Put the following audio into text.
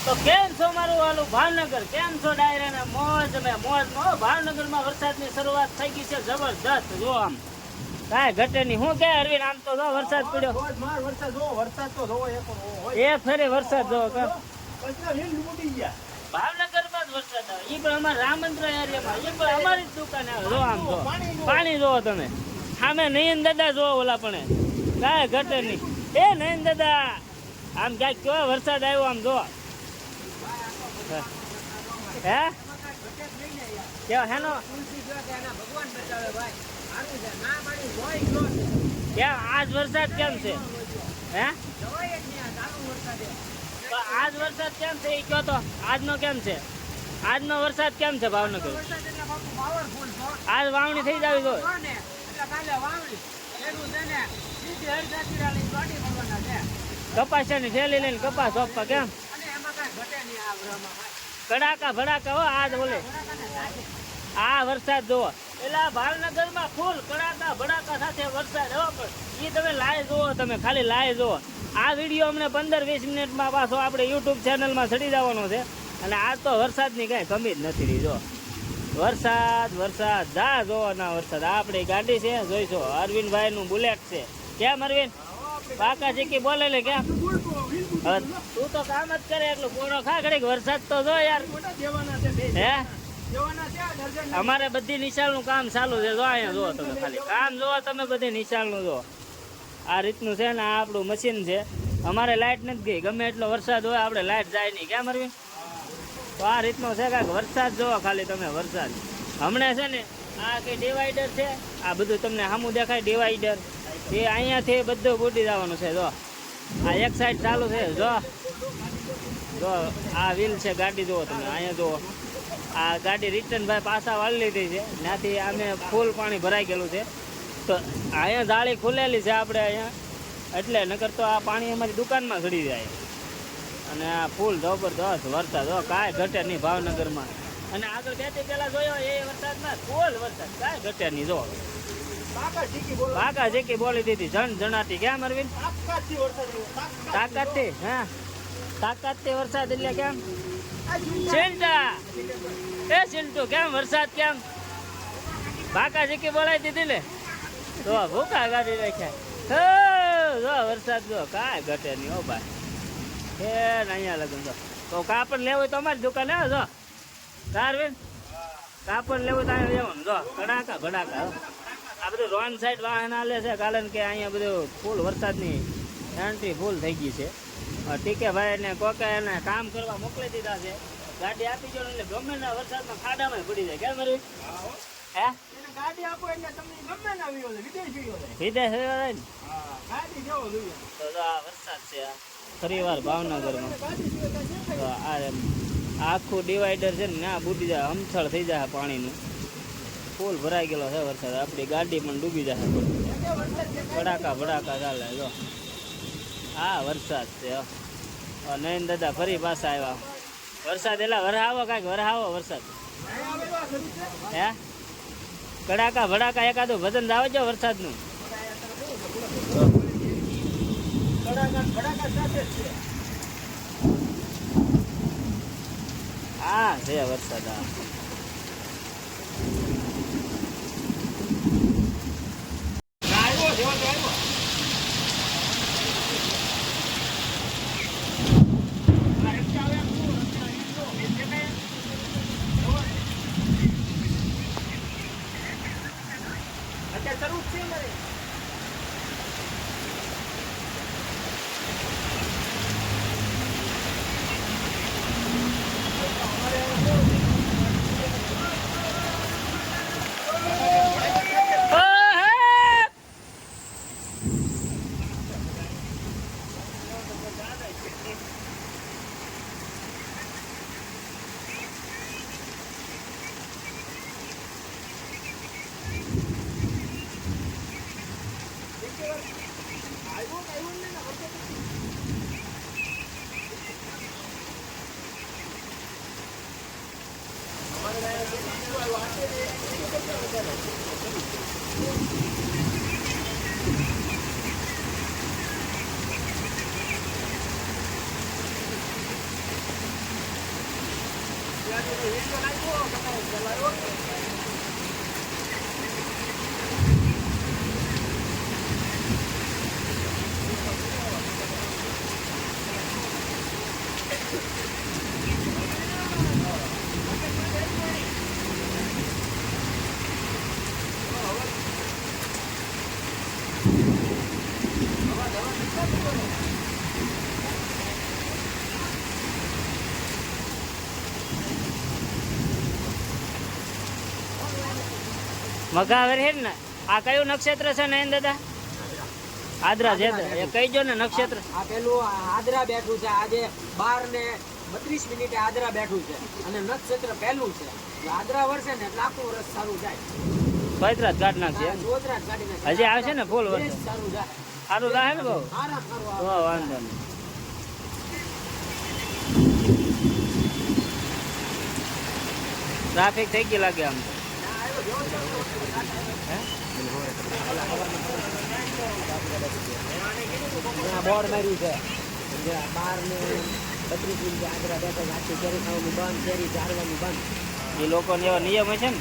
તો કેમ છો મારું વાલું ભાવનગર? કેમ છો ડાયરા ને મોજ? મોજ ભાવનગર માં વરસાદ ની શરૂઆત થઈ ગઈ છે જબરદસ્ત. જો આમ કાંઈ ઘટે નહીં. હું કે અરવિંદ આમ તો જો વરસાદ પડ્યો. વરસાદ તો જોવો એ ફેરે વરસાદ જોવો કે ગયા ભાવનગર માં જ વરસાદ આવે. એ પણ અમારા રામંદ્ર એરિયામાં, એ પણ અમારી જ દુકાને આવે. જો આમ જો પાણી જોવો તમે. સામે નયન દાદા જોવો ઓલા પણ કાંઈ ઘટે નહીં. એ નયન દાદા આમ ક્યાંક કેવો વરસાદ આવ્યો આમ જો. હે કેવો હેનો કેમ આજ વરસાદ કેમ છે? હે આજ વરસાદ કેમ છે એ કયો તો. આજનો કેમ છે? આજનો વરસાદ કેમ છે ભાવનગર? આજ વાવણી થઈ જાવી જોઈએ. કપાસિયાની થેલી લઈને કપાસ સોંપવા કેમ? કડાકા ભડાકા હો આજ બોલે. આ વરસાદ જોવો એટલે ભાવનગર માં ફૂલ કડાકા ભડાકા સાથે વરસાદ હો. પણ એ તમે લાય જોવો, તમે ખાલી લાય જોવો. આ વિડીયો અમને 15-20 મિનિટમાં પાછો આપણે યુટ્યુબ ચેનલમાં ચડી જવાનો છે. અને આજ તો વરસાદની કાંઈ કમી જ નથી રહી. જો વરસાદ વરસાદ જા જોવો ના વરસાદ. આપણી ગાડી છે જોઈશો. અરવિંદભાઈ નું બુલેટ છે. કેમ અરવિંદ? પાકા ચીકી બોલે લે કેમ? તું તો કામ જ કરે એટલું પૂરો ખા ઘડીક. વરસાદ તો જો યાર. હે અમારે બધી નિશાળનું કામ ચાલુ છે. જો અહીંયા જુઓ તમે ખાલી કામ જુઓ તમે બધી નિશાળનું જુઓ. આ રીતનું છે ને આ આપણું મશીન છે. અમારે લાઇટ નથી ગઈ. ગમે એટલો વરસાદ હોય આપણે લાઇટ જાય નહીં. કેમ અરવિંદ? તો આ રીતનો છે કાંઈક વરસાદ જુઓ ખાલી તમે વરસાદ. હમણાં છે ને આ કંઈ ડિવાઈડર છે. આ બધું તમને સામું દેખાય ડિવાઈડર. એ અહીંયાથી બધું બુડી જવાનું છે. જો આ એક સાઈડ ચાલુ છે. જો જો આ વ્હીલ છે ગાડી જુઓ તમે. અહીંયા જુઓ આ ગાડી રિટર્ન ભાઈ પાછા વાળી લીધી છે. ત્યાંથી આમે ફૂલ પાણી ભરાઈ ગયેલું છે. તો અહીંયા જાળી ખુલેલી છે આપણે અહીંયા. એટલે નકર તો આ પાણી અમારી દુકાનમાં ચડી જાય. અને આ ફૂલ જબરદસ્ત વરસાદ હો. કાંઈ ઘટે નહીં ભાવનગરમાં. અને આગળ બેથી પહેલાં જોયો એ વરસાદમાં ફૂલ વરસાદ કાંઈ ઘટે નહીં. જો પાકા ચીકી બોલી દીધી જણ જણાતી. કેમ અરવિંદ? તાકાતથી હા તાકાતથી વરસાદ એટલે કેમ? ચિંતા એ ચિંટુ કેમ વરસાદ કેમ? પાકા ચીકી બોલાવી દીધી ને તો ભૂખા ગાડી રાખ્યા. જો વરસાદ જો કાંઈ ઘટે નહીં હો ભાઈ. એ અહીંયા લગન જો. તો કાપડ લેવું હોય તો અમારી દુકાને આવે. જો અરવિંદ કાપડ લેવું તો અહીંયા લેવાનું. જો કડાકા ભડાકા. આ બધું રોંગ સાઈડ વાહન હાલે છે કારણ કે અહીંયા બધું ફૂલ વરસાદની એન્ટ્રી ફૂલ થઈ ગઈ છે. ટીકે ભાઈ ને કોકે એને કામ કરવા મોકલી દીધા છે. ગાડી આપી જો એટલે ગમે ના વરસાદમાં ખાડામાં પડી જાય. કેમ અરવિંદ? હે ગાડી આપો એટલે તમને ગમે ના વિયો વિદેશ વિયો વિદેશ જાય ને ગાડી જેવો જોઈએ. તો આ વરસાદ છે ફરી વાર ભાવનગરમાં. તો આ આખું ડિવાઈડર છે ને ના બુડી જાય. અમથળ થઈ જાય પાણીનું. ફૂલ ભરાઈ ગયેલો છે વરસાદ. આપણી ગાડી પણ ડૂબી જાય. ભડાકા ભડાકા ચાલે. જો આ વરસાદ છે. નયન દાદા ફરી પાછા આવ્યા. વરસાદ એટલે વરહાવો કાંઈક વરહાવો વરસાદ. હે કડાકા ભડાકા એકાદું ભજન આવજો વરસાદનું. હા છે વરસાદ. હા શરૂ છે મારે મઘાવર હે ને આ કયું નક્ષત્ર છે નયન દાદા? આદ્રા છે એ કહીજો ને નક્ષત્ર. આ પેલું આદરા બેઠું છે. આજે 12:32 આદરા બેઠું છે અને નક્ષત્ર પહેલું છે. જો આદરા વર્ષે ને એટલે આખું વર્ષ સારું જાય. પૈત્રાજ કાઢ નાખશે એમ. ગોધરા જ કાઢી નાખે. હજી આવશે ને ફૂલ વર્ષે દેશ સારું જાય. સારું રહે ને બહુ. સારું તો વાંધો નહીં. ટ્રાફિક થઈ ગઈ લાગે આમ તો. બોર્ડ માર્યું છે 12:32 આદરા બેઠક આખી કેરી ખાવાનું બંધ, કેરી ઝાડવાનું બંધ. એ લોકોને એવા નિયમ હશે ને.